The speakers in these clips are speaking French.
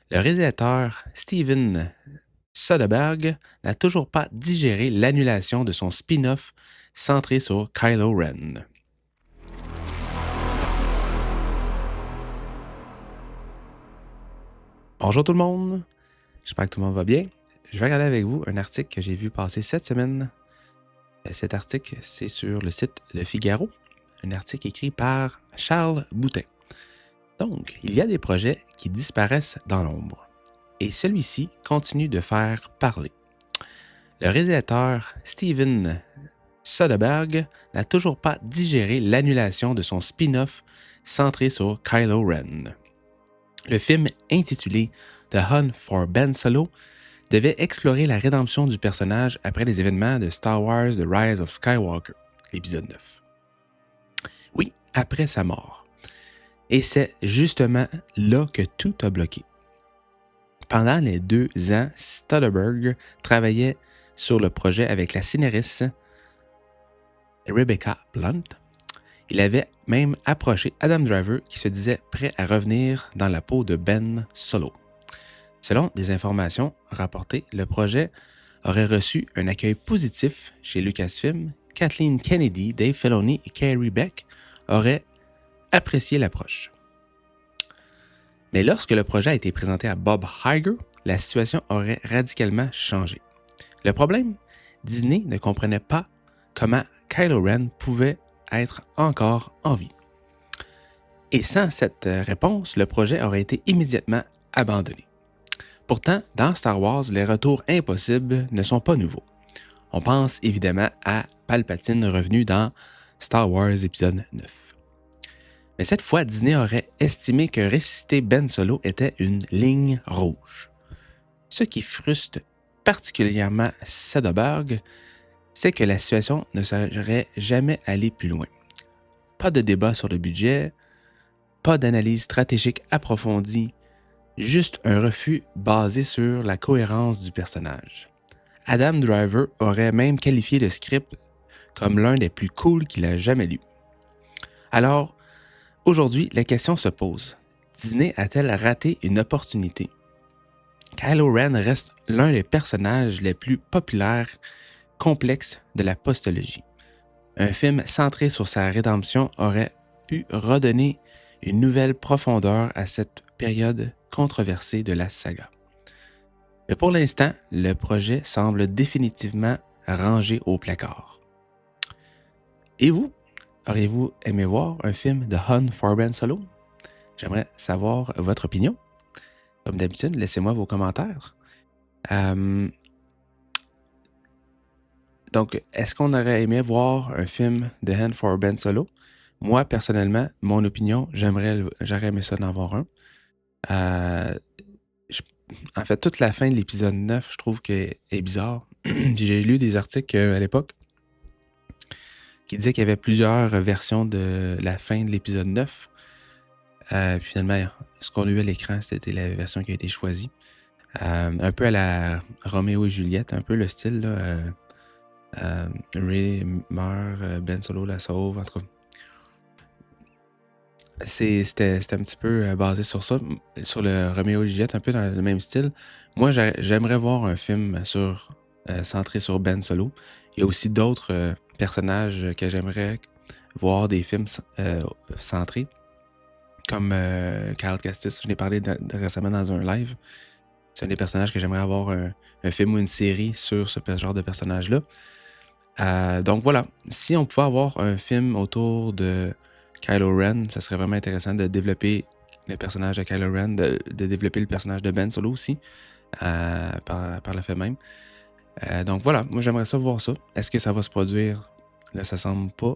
Le réalisateur Steven Soderbergh n'a toujours pas digéré l'annulation de son spin-off centré sur Kylo Ren. Bonjour tout le monde, j'espère que tout le monde va bien. Je vais regarder avec vous un article que j'ai vu passer cette semaine. Cet article, c'est sur le site Le Figaro, un article écrit par Charles Boutin. Donc, il y a des projets qui disparaissent dans l'ombre, et celui-ci continue de faire parler. Le réalisateur Steven Soderbergh n'a toujours pas digéré l'annulation de son spin-off centré sur Kylo Ren. Le film intitulé The Hunt for Ben Solo devait explorer la rédemption du personnage après les événements de Star Wars The Rise of Skywalker, l'épisode 9. Oui, après sa mort. Et c'est justement là que tout a bloqué. Pendant les 2 ans, Soderbergh travaillait sur le projet avec la scénariste Rebecca Blunt. Il avait même approché Adam Driver qui se disait prêt à revenir dans la peau de Ben Solo. Selon des informations rapportées, le projet aurait reçu un accueil positif chez Lucasfilm. Kathleen Kennedy, Dave Filoni et Carrie Beck auraient apprécié l'approche. Mais lorsque le projet a été présenté à Bob Iger, la situation aurait radicalement changé. Le problème, Disney ne comprenait pas comment Kylo Ren pouvait être encore en vie. Et sans cette réponse, le projet aurait été immédiatement abandonné. Pourtant, dans Star Wars, les retours impossibles ne sont pas nouveaux. On pense évidemment à Palpatine revenu dans Star Wars épisode 9. Mais cette fois, Disney aurait estimé que ressusciter Ben Solo était une ligne rouge. Ce qui frustre particulièrement Soderbergh, c'est que la situation ne serait jamais allée plus loin. Pas de débat sur le budget, pas d'analyse stratégique approfondie, juste un refus basé sur la cohérence du personnage. Adam Driver aurait même qualifié le script comme l'un des plus cool qu'il a jamais lu. Alors, aujourd'hui, la question se pose. Disney a-t-elle raté une opportunité? Kylo Ren reste l'un des personnages les plus populaires, complexes de la postologie. Un film centré sur sa rédemption aurait pu redonner une nouvelle profondeur à cette période controversée de la saga. Mais pour l'instant, le projet semble définitivement rangé au placard. Et vous, auriez-vous aimé voir un film de Hunt for Ben Solo? J'aimerais savoir votre opinion. Comme d'habitude, laissez-moi vos commentaires. Donc, est-ce qu'on aurait aimé voir un film de Hunt for Ben Solo? Moi, personnellement, mon opinion, j'aurais aimé ça d'en voir un. En fait, toute la fin de l'épisode 9, je trouve qu'elle est bizarre. J'ai lu des articles à l'époque qui disaient qu'il y avait plusieurs versions de la fin de l'épisode 9. Finalement, ce qu'on a eu à l'écran, c'était la version qui a été choisie. Un peu à la Roméo et Juliette, un peu le style, là. Ray meurt, Ben Solo la sauve, en tout cas. C'était un petit peu basé sur ça, sur le Roméo et Juliette, un peu dans le même style. Moi, j'aimerais voir un film centré sur Ben Solo. Il y a aussi d'autres personnages que j'aimerais voir des films centrés, comme Cal Kestis. Je l'ai parlé récemment dans un live. C'est un des personnages que j'aimerais avoir un film ou une série sur ce genre de personnage-là. Donc voilà, si on pouvait avoir un film autour de Kylo Ren, ça serait vraiment intéressant de développer le personnage de Kylo Ren, de développer le personnage de Ben Solo aussi, par le fait même. Donc voilà, moi j'aimerais ça voir ça. Est-ce que ça va se produire? Là, ça semble pas.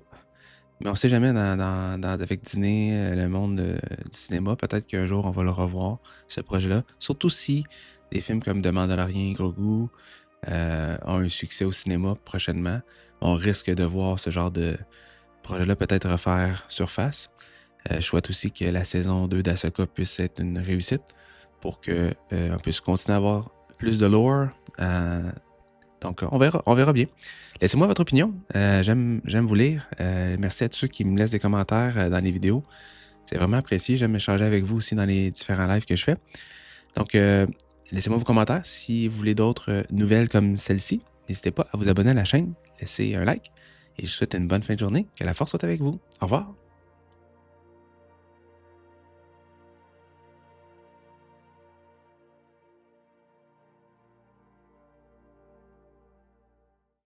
Mais on sait jamais avec Disney, le monde du cinéma, peut-être qu'un jour on va le revoir, ce projet-là. Surtout si des films comme The Mandalorian et Grogu ont un succès au cinéma prochainement. On risque de voir ce genre de projet-là peut-être refaire surface. Je souhaite aussi que la saison 2 d'Ahsoka puisse être une réussite pour qu'on puisse continuer à avoir plus de lore. Donc, on verra bien. Laissez-moi votre opinion. J'aime vous lire. Merci à tous ceux qui me laissent des commentaires dans les vidéos. C'est vraiment apprécié. J'aime échanger avec vous aussi dans les différents lives que je fais. Donc, laissez-moi vos commentaires si vous voulez d'autres nouvelles comme celle-ci. N'hésitez pas à vous abonner à la chaîne, laisser un like et je vous souhaite une bonne fin de journée. Que la force soit avec vous. Au revoir.